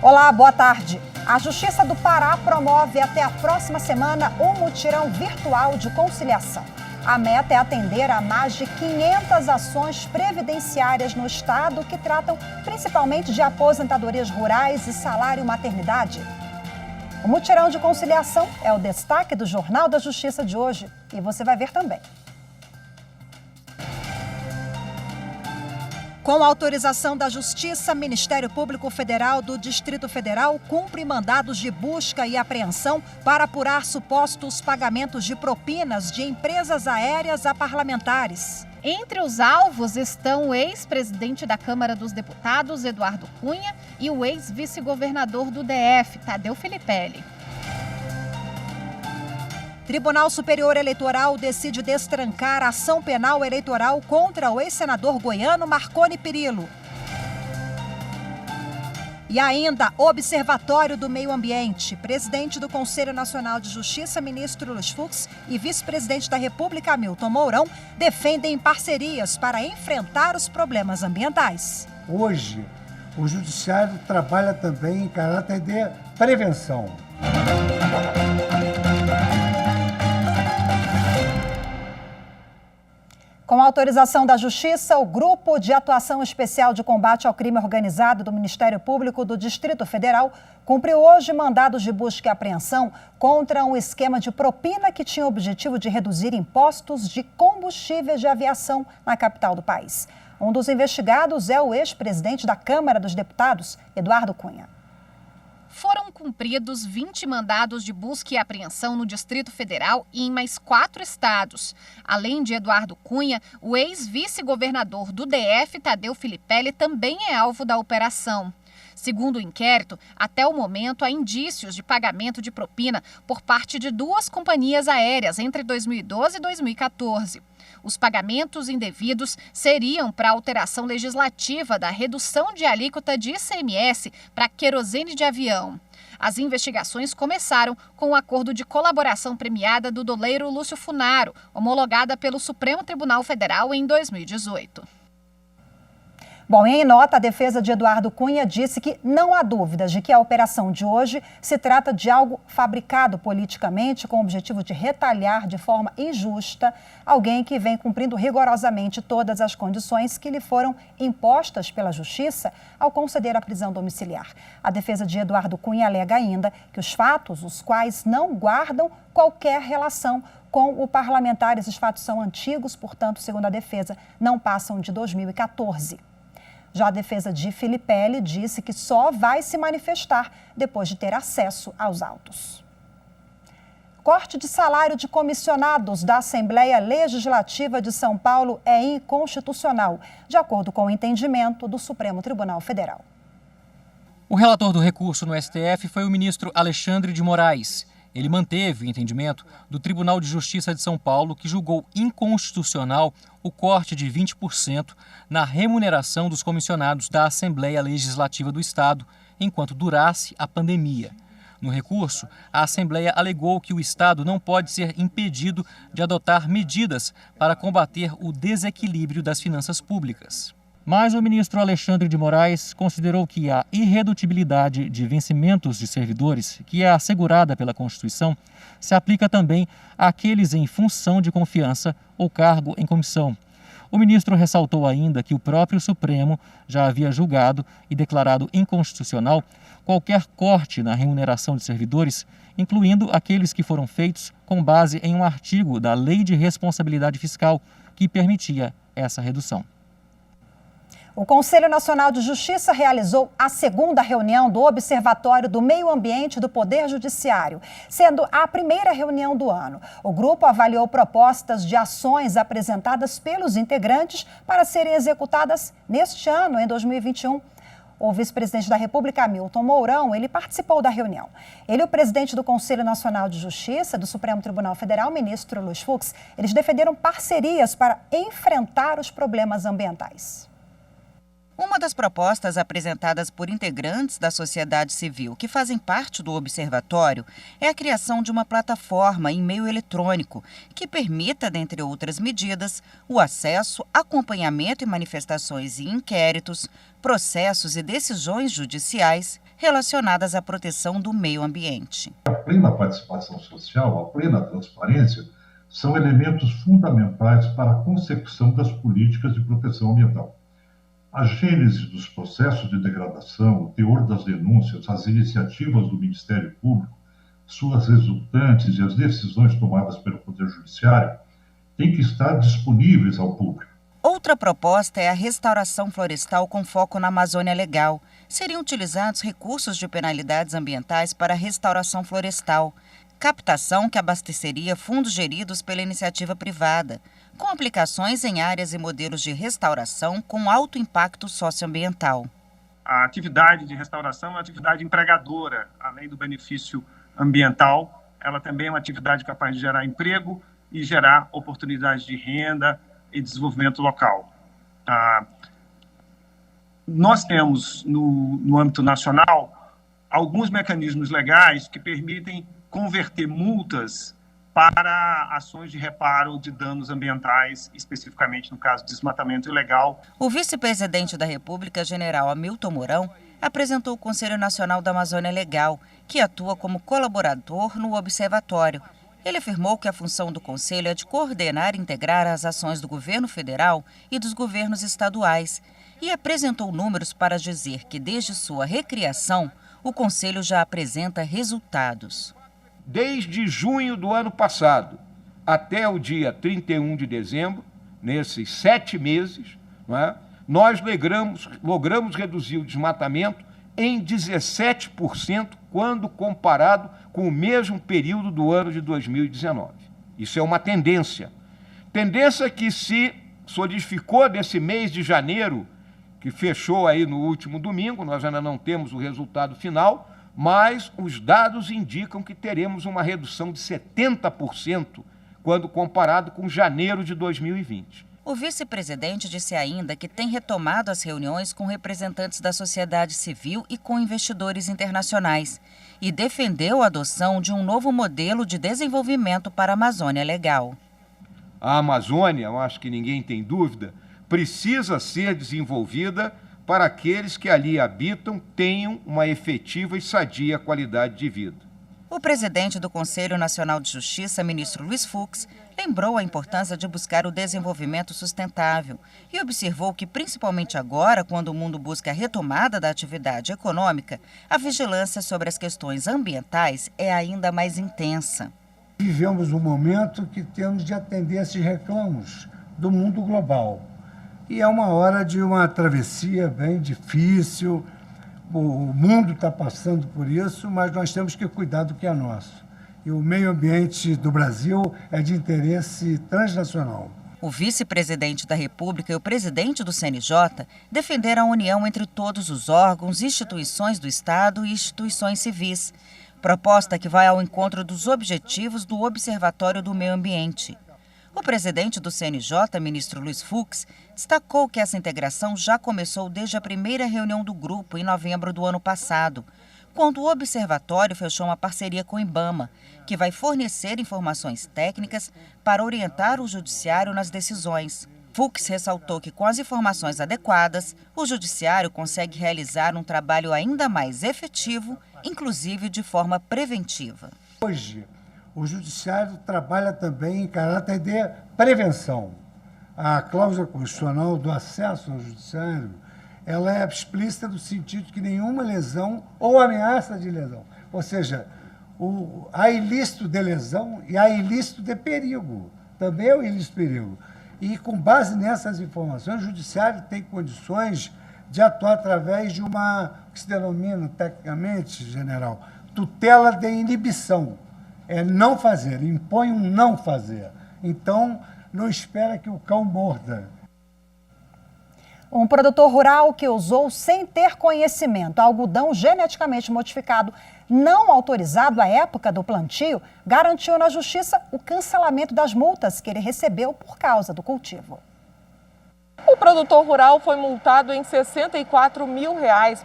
Olá, boa tarde. A Justiça do Pará promove até a próxima semana um mutirão virtual de conciliação. A meta é atender a mais de 500 ações previdenciárias no estado que tratam principalmente de aposentadorias rurais e salário maternidade. O mutirão de conciliação é o destaque do Jornal da Justiça de hoje e você vai ver também. Com autorização da Justiça, Ministério Público Federal do Distrito Federal cumpre mandados de busca e apreensão para apurar supostos pagamentos de propinas de empresas aéreas a parlamentares. Entre os alvos estão o ex-presidente da Câmara dos Deputados, Eduardo Cunha, e o ex-vice-governador do DF, Tadeu Filipelli. Tribunal Superior Eleitoral decide destrancar a ação penal eleitoral contra o ex-senador goiano Marconi Perillo. E ainda, Observatório do Meio Ambiente. Presidente do Conselho Nacional de Justiça, ministro Luiz Fux, e vice-presidente da República, Hamilton Mourão, defendem parcerias para enfrentar os problemas ambientais. Hoje, o Judiciário trabalha também em caráter de prevenção. Com autorização da Justiça, o Grupo de Atuação Especial de Combate ao Crime Organizado do Ministério Público do Distrito Federal cumpriu hoje mandados de busca e apreensão contra um esquema de propina que tinha o objetivo de reduzir impostos de combustíveis de aviação na capital do país. Um dos investigados é o ex-presidente da Câmara dos Deputados, Eduardo Cunha. Foram cumpridos 20 mandados de busca e apreensão no Distrito Federal e em mais 4 estados. Além de Eduardo Cunha, o ex-vice-governador do DF, Tadeu Filipelli, também é alvo da operação. Segundo o inquérito, até o momento há indícios de pagamento de propina por parte de 2 companhias aéreas entre 2012 e 2014. Os pagamentos indevidos seriam para a alteração legislativa da redução de alíquota de ICMS para querosene de avião. As investigações começaram com o acordo de colaboração premiada do doleiro Lúcio Funaro, homologada pelo Supremo Tribunal Federal em 2018. Bom, em nota, a defesa de Eduardo Cunha disse que não há dúvidas de que a operação de hoje se trata de algo fabricado politicamente com o objetivo de retalhar de forma injusta alguém que vem cumprindo rigorosamente todas as condições que lhe foram impostas pela Justiça ao conceder a prisão domiciliar. A defesa de Eduardo Cunha alega ainda que os fatos, os quais não guardam qualquer relação com o parlamentar, esses fatos são antigos, portanto, segundo a defesa, não passam de 2014. Já a defesa de Filipelli disse que só vai se manifestar depois de ter acesso aos autos. Corte de salário de comissionados da Assembleia Legislativa de São Paulo é inconstitucional, de acordo com o entendimento do Supremo Tribunal Federal. O relator do recurso no STF foi o ministro Alexandre de Moraes. Ele manteve o entendimento do Tribunal de Justiça de São Paulo, que julgou inconstitucional o corte de 20% na remuneração dos comissionados da Assembleia Legislativa do Estado, enquanto durasse a pandemia. No recurso, a Assembleia alegou que o Estado não pode ser impedido de adotar medidas para combater o desequilíbrio das finanças públicas. Mas o ministro Alexandre de Moraes considerou que a irredutibilidade de vencimentos de servidores, que é assegurada pela Constituição, se aplica também àqueles em função de confiança ou cargo em comissão. O ministro ressaltou ainda que o próprio Supremo já havia julgado e declarado inconstitucional qualquer corte na remuneração de servidores, incluindo aqueles que foram feitos com base em um artigo da Lei de Responsabilidade Fiscal que permitia essa redução. O Conselho Nacional de Justiça realizou a segunda reunião do Observatório do Meio Ambiente do Poder Judiciário, sendo a primeira reunião do ano. O grupo avaliou propostas de ações apresentadas pelos integrantes para serem executadas neste ano, em 2021. O vice-presidente da República, Hamilton Mourão, ele participou da reunião. Ele e o presidente do Conselho Nacional de Justiça do Supremo Tribunal Federal, ministro Luiz Fux, eles defenderam parcerias para enfrentar os problemas ambientais. Uma das propostas apresentadas por integrantes da sociedade civil que fazem parte do observatório é a criação de uma plataforma em meio eletrônico que permita, dentre outras medidas, o acesso, acompanhamento e manifestações e inquéritos, processos e decisões judiciais relacionadas à proteção do meio ambiente. A plena participação social, a plena transparência, são elementos fundamentais para a concepção das políticas de proteção ambiental. A gênese dos processos de degradação, o teor das denúncias, as iniciativas do Ministério Público, suas resultantes e as decisões tomadas pelo Poder Judiciário têm que estar disponíveis ao público. Outra proposta é a restauração florestal com foco na Amazônia Legal. Seriam utilizados recursos de penalidades ambientais para a restauração florestal, captação que abasteceria fundos geridos pela iniciativa privada, com aplicações em áreas e modelos de restauração com alto impacto socioambiental. A atividade de restauração é uma atividade empregadora, além do benefício ambiental, ela também é uma atividade capaz de gerar emprego e gerar oportunidades de renda e desenvolvimento local. Nós temos, no âmbito nacional, alguns mecanismos legais que permitem converter multas para ações de reparo de danos ambientais, especificamente no caso de desmatamento ilegal. O vice-presidente da República, general Hamilton Mourão, apresentou o Conselho Nacional da Amazônia Legal, que atua como colaborador no observatório. Ele afirmou que a função do Conselho é de coordenar e integrar as ações do governo federal e dos governos estaduais e apresentou números para dizer que, desde sua recriação, o Conselho já apresenta resultados. Desde junho do ano passado até o dia 31 de dezembro, nesses 7 meses, nós logramos reduzir o desmatamento em 17% quando comparado com o mesmo período do ano de 2019. Isso é uma tendência. Tendência que se solidificou nesse mês de janeiro, que fechou aí no último domingo, nós ainda não temos o resultado final, mas os dados indicam que teremos uma redução de 70% quando comparado com janeiro de 2020. O vice-presidente disse ainda que tem retomado as reuniões com representantes da sociedade civil e com investidores internacionais e defendeu a adoção de um novo modelo de desenvolvimento para a Amazônia Legal. A Amazônia, eu acho que ninguém tem dúvida, precisa ser desenvolvida para aqueles que ali habitam tenham uma efetiva e sadia qualidade de vida. O presidente do Conselho Nacional de Justiça, ministro Luiz Fux, lembrou a importância de buscar o desenvolvimento sustentável e observou que, principalmente agora, quando o mundo busca a retomada da atividade econômica, a vigilância sobre as questões ambientais é ainda mais intensa. Vivemos um momento que temos de atender esses reclamos do mundo global. E é uma hora de uma travessia bem difícil. O mundo está passando por isso, mas nós temos que cuidar do que é nosso. E o meio ambiente do Brasil é de interesse transnacional. O vice-presidente da República e o presidente do CNJ defenderam a união entre todos os órgãos, instituições do Estado e instituições civis. Proposta que vai ao encontro dos objetivos do Observatório do Meio Ambiente. O presidente do CNJ, ministro Luiz Fux, destacou que essa integração já começou desde a primeira reunião do grupo, em novembro do ano passado, quando o observatório fechou uma parceria com o IBAMA, que vai fornecer informações técnicas para orientar o judiciário nas decisões. Fux ressaltou que, com as informações adequadas, o judiciário consegue realizar um trabalho ainda mais efetivo, inclusive de forma preventiva. Hoje, o judiciário trabalha também em caráter de prevenção. A cláusula constitucional do acesso ao judiciário, ela é explícita no sentido que nenhuma lesão ou ameaça de lesão, ou seja, há ilícito de lesão e há ilícito de perigo, também é o ilícito de perigo. E com base nessas informações, o judiciário tem condições de atuar através de uma, que se denomina tecnicamente, general, tutela de inibição. É não fazer, impõe um não fazer. Então, não espera que o cão morda. Um produtor rural que usou, sem ter conhecimento, algodão geneticamente modificado não autorizado à época do plantio, garantiu na justiça o cancelamento das multas que ele recebeu por causa do cultivo. O produtor rural foi multado em R$ 64 mil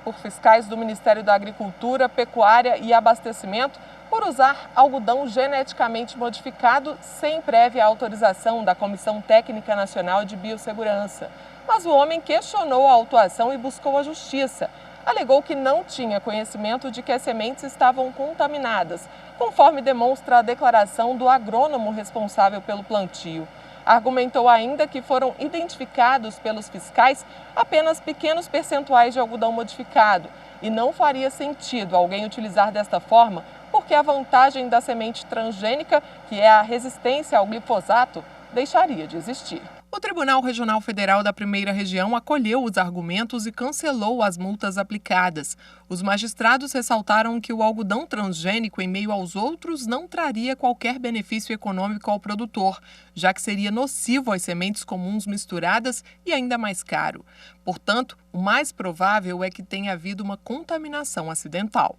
por fiscais do Ministério da Agricultura, Pecuária e Abastecimento por usar algodão geneticamente modificado sem prévia autorização da Comissão Técnica Nacional de Biossegurança. Mas o homem questionou a autuação e buscou a justiça. alegou que não tinha conhecimento de que as sementes estavam contaminadas, conforme demonstra a declaração do agrônomo responsável pelo plantio. Argumentou ainda que foram identificados pelos fiscais apenas pequenos percentuais de algodão modificado e não faria sentido alguém utilizar desta forma porque a vantagem da semente transgênica, que é a resistência ao glifosato, deixaria de existir. O Tribunal Regional Federal da Primeira Região acolheu os argumentos e cancelou as multas aplicadas. Os magistrados ressaltaram que o algodão transgênico, em meio aos outros, não traria qualquer benefício econômico ao produtor, já que seria nocivo às sementes comuns misturadas e ainda mais caro. Portanto, o mais provável é que tenha havido uma contaminação acidental.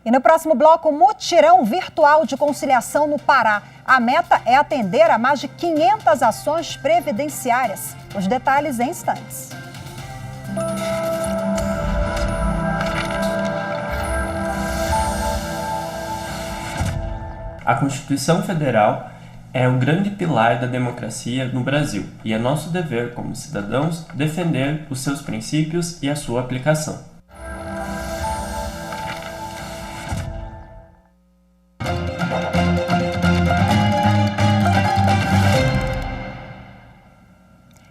E no próximo bloco, mutirão virtual de conciliação no Pará. A meta é atender a mais de 500 ações previdenciárias. Os detalhes em instantes. A Constituição Federal é um grande pilar da democracia no Brasil e é nosso dever, como cidadãos, defender os seus princípios e a sua aplicação.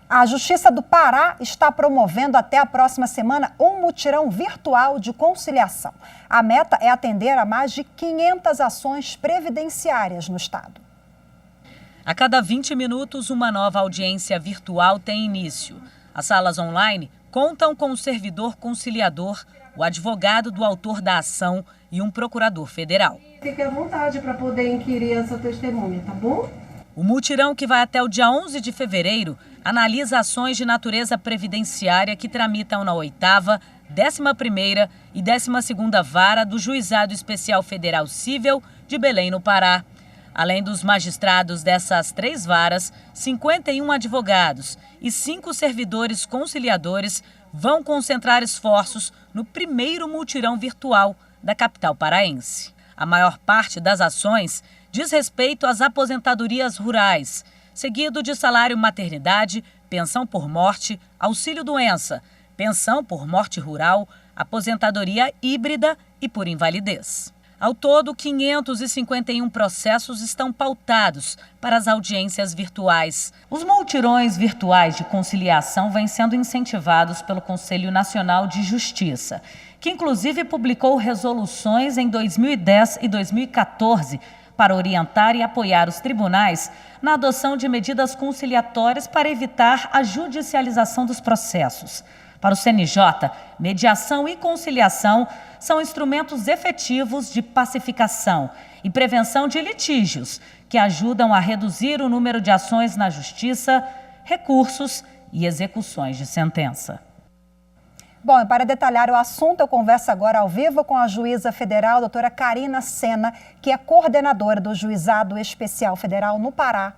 A Justiça do Pará está promovendo até a próxima semana um mutirão virtual de conciliação. A meta é atender a mais de 500 ações previdenciárias no estado. A cada 20 minutos, uma nova audiência virtual tem início. As salas online contam com o servidor conciliador, o advogado do autor da ação e um procurador federal. Fique à vontade para poder inquirir essa testemunha, tá bom? O mutirão, que vai até o dia 11 de fevereiro, analisa ações de natureza previdenciária que tramitam na 8ª, 11ª e 12ª Vara do Juizado Especial Federal Cível de Belém, no Pará. Além dos magistrados dessas 3 varas, 51 advogados e 5 servidores conciliadores vão concentrar esforços no primeiro mutirão virtual da capital paraense. A maior parte das ações diz respeito às aposentadorias rurais, seguido de salário maternidade, pensão por morte, auxílio-doença, pensão por morte rural, aposentadoria híbrida e por invalidez. Ao todo, 551 processos estão pautados para as audiências virtuais. Os multirões virtuais de conciliação vêm sendo incentivados pelo Conselho Nacional de Justiça, que inclusive publicou resoluções em 2010 e 2014 para orientar e apoiar os tribunais na adoção de medidas conciliatórias para evitar a judicialização dos processos. Para o CNJ, mediação e conciliação são instrumentos efetivos de pacificação e prevenção de litígios, que ajudam a reduzir o número de ações na justiça, recursos e execuções de sentença. Bom, e para detalhar o assunto, eu converso agora ao vivo com a juíza federal, doutora Karina Sena, que é coordenadora do Juizado Especial Federal no Pará.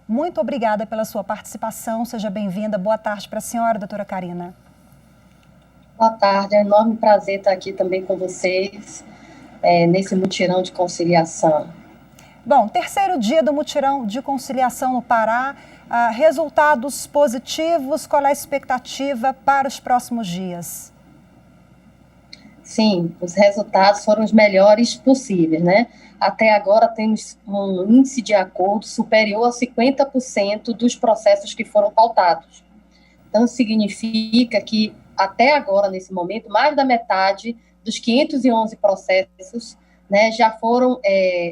Muito obrigada pela sua participação, seja bem-vinda. Boa tarde para a senhora, doutora Karina. Boa tarde, é um enorme prazer estar aqui também com vocês, nesse mutirão de conciliação. Bom, terceiro dia do mutirão de conciliação no Pará. Resultados positivos, qual é a expectativa para os próximos dias? Sim, os resultados foram os melhores possíveis, né? Até agora temos um índice de acordo superior a 50% dos processos que foram pautados. Então, significa que até agora, nesse momento, mais da metade dos 511 processos, né, já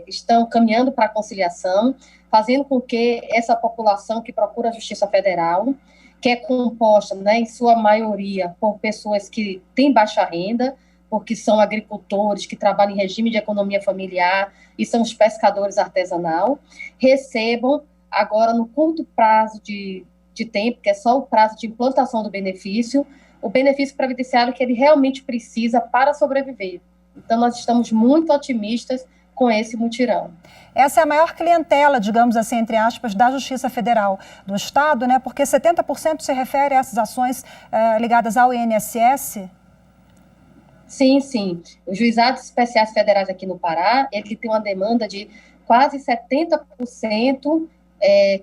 estão caminhando para a conciliação, fazendo com que essa população que procura a Justiça Federal, que é composta, né, em sua maioria, por pessoas que têm baixa renda, porque são agricultores que trabalham em regime de economia familiar e são os pescadores artesanal, recebam agora no curto prazo de tempo, que é só o prazo de implantação do benefício, o benefício previdenciário que ele realmente precisa para sobreviver. Então, nós estamos muito otimistas com esse mutirão. Essa é a maior clientela, digamos assim, entre aspas, da Justiça Federal do Estado, né? Porque 70% se refere a essas ações ligadas ao INSS. Sim, sim. Os juizados especiais federais aqui no Pará, ele tem uma demanda de quase 70%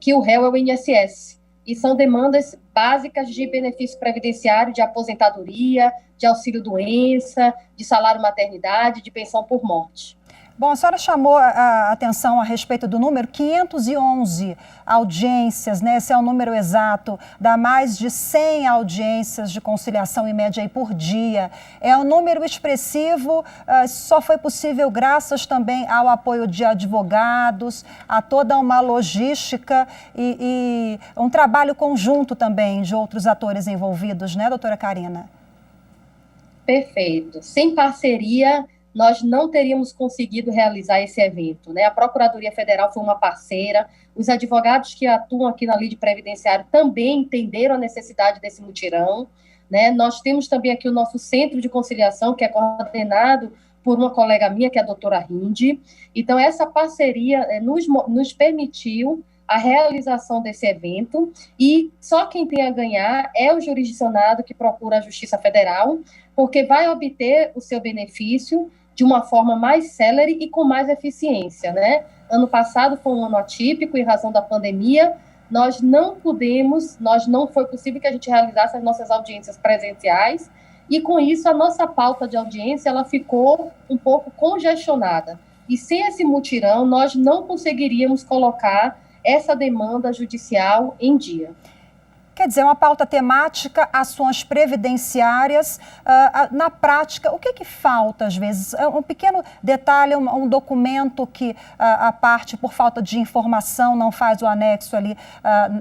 que o réu é o INSS. e são demandas básicas de benefício previdenciário, de aposentadoria, de auxílio-doença, de salário-maternidade, de pensão por morte. Bom, a senhora chamou a atenção a respeito do número 511 audiências, né? Esse é o número exato, dá mais de 100 audiências de conciliação em média aí por dia. É um número expressivo, só foi possível graças também ao apoio de advogados, a toda uma logística e um trabalho conjunto também de outros atores envolvidos, né, doutora Karina? Perfeito. Sem parceria, nós não teríamos conseguido realizar esse evento, né? A Procuradoria Federal foi uma parceira, os advogados que atuam aqui na Lide Previdenciário também entenderam a necessidade desse mutirão, né? Nós temos também aqui o nosso Centro de Conciliação, que é coordenado por uma colega minha, que é a doutora Rinde. Então, essa parceria nos permitiu a realização desse evento, e só quem tem a ganhar é o jurisdicionado que procura a Justiça Federal, porque vai obter o seu benefício de uma forma mais célere e com mais eficiência, né? Ano passado foi um ano atípico, em razão da pandemia, não foi possível que a gente realizasse as nossas audiências presenciais, e com isso a nossa pauta de audiência, ela ficou um pouco congestionada, e sem esse mutirão nós não conseguiríamos colocar essa demanda judicial em dia. Quer dizer, uma pauta temática, ações previdenciárias. Na prática, o que falta às vezes? Um pequeno detalhe, um documento que a parte, por falta de informação, não faz o anexo ali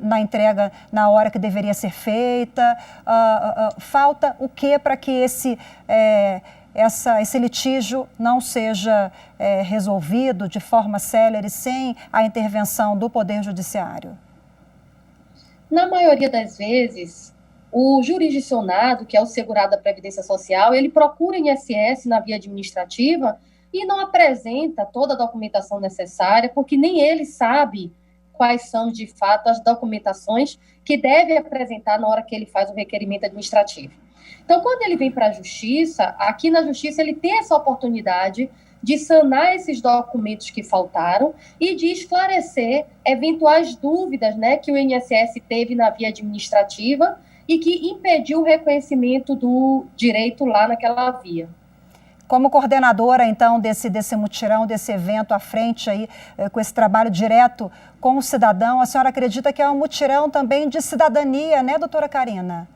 na entrega na hora que deveria ser feita. Falta o que para que esse litígio não seja resolvido de forma célere, sem a intervenção do Poder Judiciário? Na maioria das vezes, o jurisdicionado, que é o segurado da Previdência Social, ele procura INSS na via administrativa e não apresenta toda a documentação necessária, porque nem ele sabe quais são, de fato, as documentações que deve apresentar na hora que ele faz o requerimento administrativo. Então, quando ele vem para a Justiça, aqui na Justiça ele tem essa oportunidade de sanar esses documentos que faltaram e de esclarecer eventuais dúvidas, né, que o INSS teve na via administrativa e que impediu o reconhecimento do direito lá naquela via. Como coordenadora, então, desse mutirão, desse evento à frente aí, com esse trabalho direto com o cidadão, a senhora acredita que é um mutirão também de cidadania, né, doutora Karina?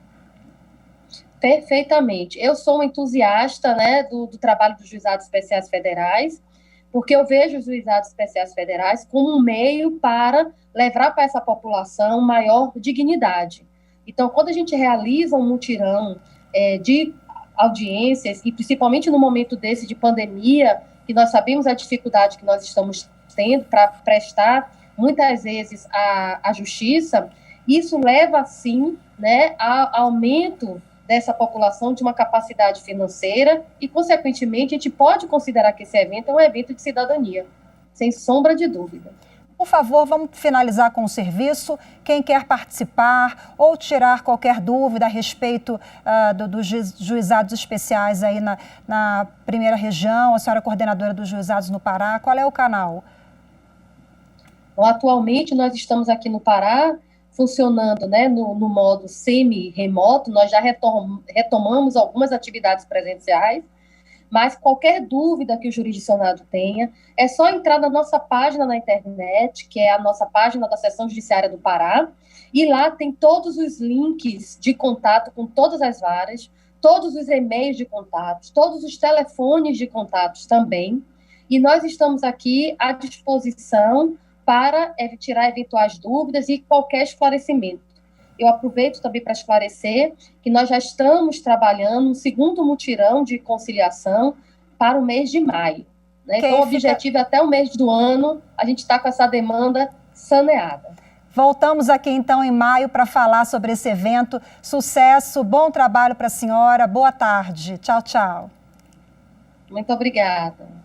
Perfeitamente. Eu sou uma entusiasta, né, do trabalho dos juizados especiais federais, porque eu vejo os juizados especiais federais como um meio para levar para essa população maior dignidade. Então, quando a gente realiza um mutirão de audiências, e principalmente no momento desse de pandemia, que nós sabemos a dificuldade que nós estamos tendo para prestar, muitas vezes, a justiça, isso leva, sim, né, a aumento dessa população de uma capacidade financeira e, consequentemente, a gente pode considerar que esse evento é um evento de cidadania, sem sombra de dúvida. Por favor, vamos finalizar com o serviço. Quem quer participar ou tirar qualquer dúvida a respeito dos juizados especiais aí na primeira região, a senhora é coordenadora dos juizados no Pará, qual é o canal? Bom, atualmente, nós estamos aqui no Pará, funcionando, né, no modo semi-remoto. Nós já retomamos algumas atividades presenciais, mas qualquer dúvida que o jurisdicionado tenha, é só entrar na nossa página na internet, que é a nossa página da Seção Judiciária do Pará, e lá tem todos os links de contato com todas as varas, todos os e-mails de contatos, todos os telefones de contatos também, e nós estamos aqui à disposição para tirar eventuais dúvidas e qualquer esclarecimento. Eu aproveito também para esclarecer que nós já estamos trabalhando um segundo mutirão de conciliação para o mês de maio, né? Então, o objetivo é até o mês do ano, a gente está com essa demanda saneada. Voltamos aqui, então, em maio para falar sobre esse evento. Sucesso, bom trabalho para a senhora, boa tarde. Tchau, tchau. Muito obrigada.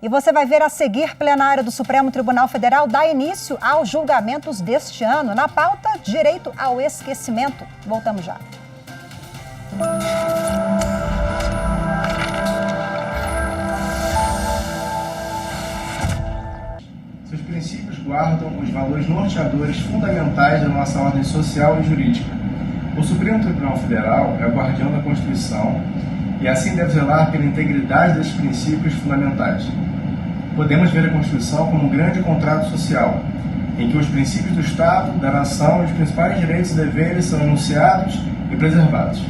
E você vai ver a seguir, plenário do Supremo Tribunal Federal dá início aos julgamentos deste ano. Na pauta, direito ao esquecimento. Voltamos já. Seus princípios guardam os valores norteadores fundamentais da nossa ordem social e jurídica. O Supremo Tribunal Federal é o guardião da Constituição e assim deve zelar pela integridade desses princípios fundamentais. Podemos ver a Constituição como um grande contrato social, em que os princípios do Estado, da nação e os principais direitos e deveres são enunciados e preservados.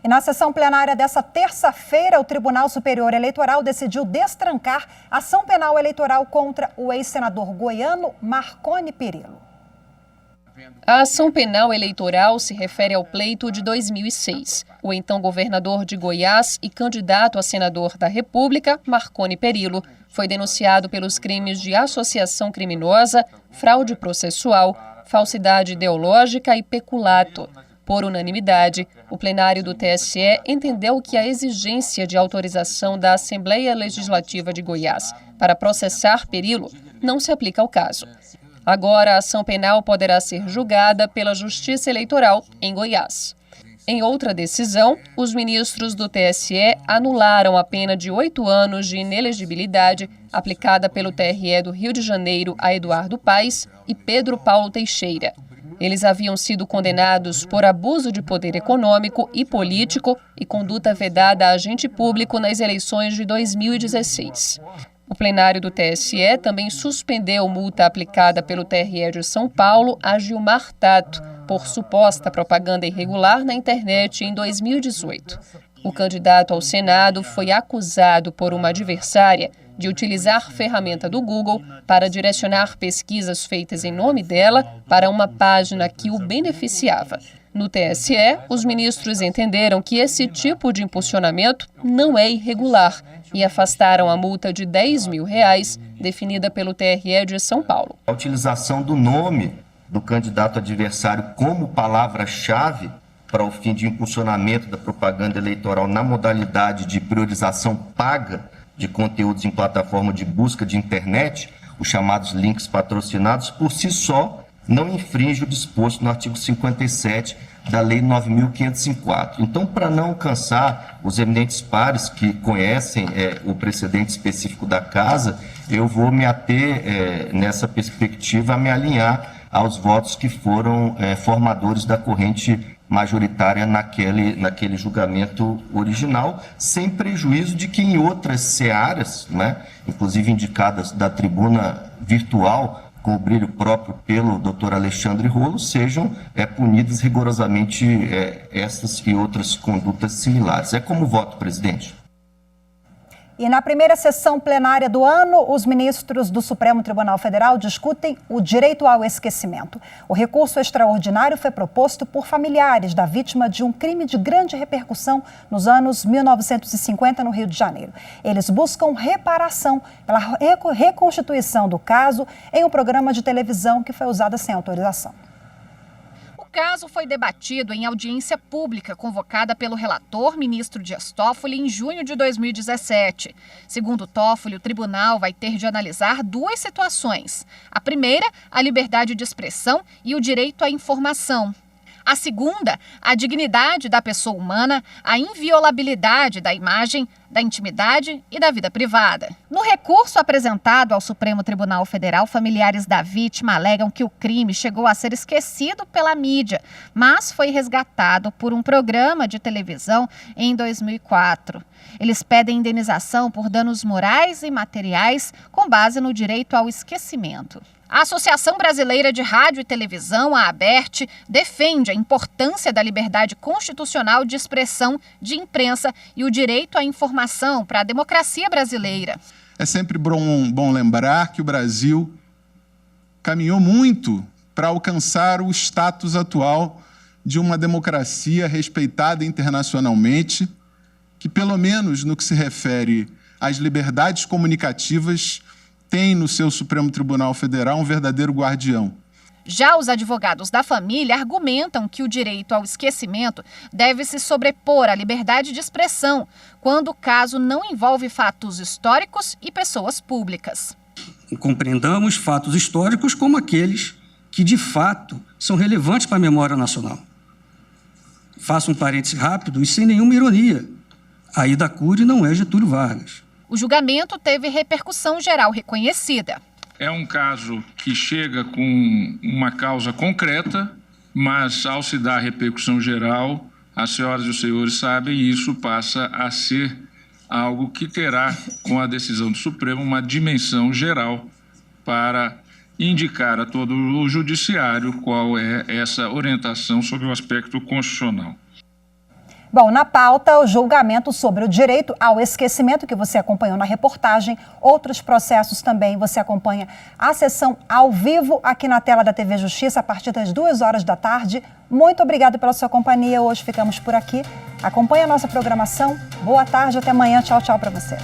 E na sessão plenária dessa terça-feira, o Tribunal Superior Eleitoral decidiu destrancar a ação penal eleitoral contra o ex-senador goiano Marconi Perillo. A ação penal eleitoral se refere ao pleito de 2006. O então governador de Goiás e candidato a senador da República, Marconi Perillo, foi denunciado pelos crimes de associação criminosa, fraude processual, falsidade ideológica e peculato. Por unanimidade, o plenário do TSE entendeu que a exigência de autorização da Assembleia Legislativa de Goiás para processar Perillo não se aplica ao caso. Agora, a ação penal poderá ser julgada pela Justiça Eleitoral em Goiás. Em outra decisão, os ministros do TSE anularam a pena de 8 anos de inelegibilidade aplicada pelo TRE do Rio de Janeiro a Eduardo Paes e Pedro Paulo Teixeira. Eles haviam sido condenados por abuso de poder econômico e político e conduta vedada a agente público nas eleições de 2016. O plenário do TSE também suspendeu multa aplicada pelo TRE de São Paulo a Gilmar Tato por suposta propaganda irregular na internet em 2018. O candidato ao Senado foi acusado por uma adversária de utilizar ferramenta do Google para direcionar pesquisas feitas em nome dela para uma página que o beneficiava. No TSE, os ministros entenderam que esse tipo de impulsionamento não é irregular e afastaram a multa de R$10 mil definida pelo TRE de São Paulo. A utilização do nome do candidato adversário como palavra-chave para o fim de impulsionamento da propaganda eleitoral na modalidade de priorização paga de conteúdos em plataforma de busca de internet, os chamados links patrocinados, por si só não infringe o disposto no artigo 57 da Lei 9.504. Então, para não cansar os eminentes pares que conhecem o precedente específico da Casa, eu vou me ater, nessa perspectiva, a me alinhar aos votos que foram formadores da corrente majoritária naquele julgamento original, sem prejuízo de que em outras searas, né, inclusive indicadas da tribuna virtual, com o brilho próprio pelo Dr. Alexandre Rolo, sejam punidas rigorosamente estas e outras condutas similares. É como voto, presidente. E na primeira sessão plenária do ano, os ministros do Supremo Tribunal Federal discutem o direito ao esquecimento. O recurso extraordinário foi proposto por familiares da vítima de um crime de grande repercussão nos anos 1950 no Rio de Janeiro. Eles buscam reparação pela reconstituição do caso em um programa de televisão que foi usado sem autorização. O caso foi debatido em audiência pública convocada pelo relator, ministro Dias Toffoli, em junho de 2017. Segundo Toffoli, o tribunal vai ter de analisar duas situações. A primeira, a liberdade de expressão e o direito à informação. A segunda, a dignidade da pessoa humana, a inviolabilidade da imagem, da intimidade e da vida privada. No recurso apresentado ao Supremo Tribunal Federal, familiares da vítima alegam que o crime chegou a ser esquecido pela mídia, mas foi resgatado por um programa de televisão em 2004. Eles pedem indenização por danos morais e materiais com base no direito ao esquecimento. A Associação Brasileira de Rádio e Televisão, a ABERT, defende a importância da liberdade constitucional de expressão de imprensa e o direito à informação para a democracia brasileira. É sempre bom lembrar que o Brasil caminhou muito para alcançar o status atual de uma democracia respeitada internacionalmente, que, pelo menos no que se refere às liberdades comunicativas, tem no seu Supremo Tribunal Federal um verdadeiro guardião. Já os advogados da família argumentam que o direito ao esquecimento deve se sobrepor à liberdade de expressão, quando o caso não envolve fatos históricos e pessoas públicas. Compreendamos fatos históricos como aqueles que, de fato, são relevantes para a memória nacional. faço um parêntese rápido e sem nenhuma ironia. Aida Cury não é Getúlio Vargas. O julgamento teve repercussão geral reconhecida. É um caso que chega com uma causa concreta, mas ao se dar repercussão geral, as senhoras e os senhores sabem, isso passa a ser algo que terá, com a decisão do Supremo, uma dimensão geral para indicar a todo o judiciário qual é essa orientação sobre o aspecto constitucional. Bom, na pauta, o julgamento sobre o direito ao esquecimento, que você acompanhou na reportagem. Outros processos também você acompanha a sessão ao vivo aqui na tela da TV Justiça a partir das 2h da tarde. Muito obrigada pela sua companhia. Hoje ficamos por aqui. Acompanhe a nossa programação. Boa tarde, até amanhã. Tchau, tchau para você.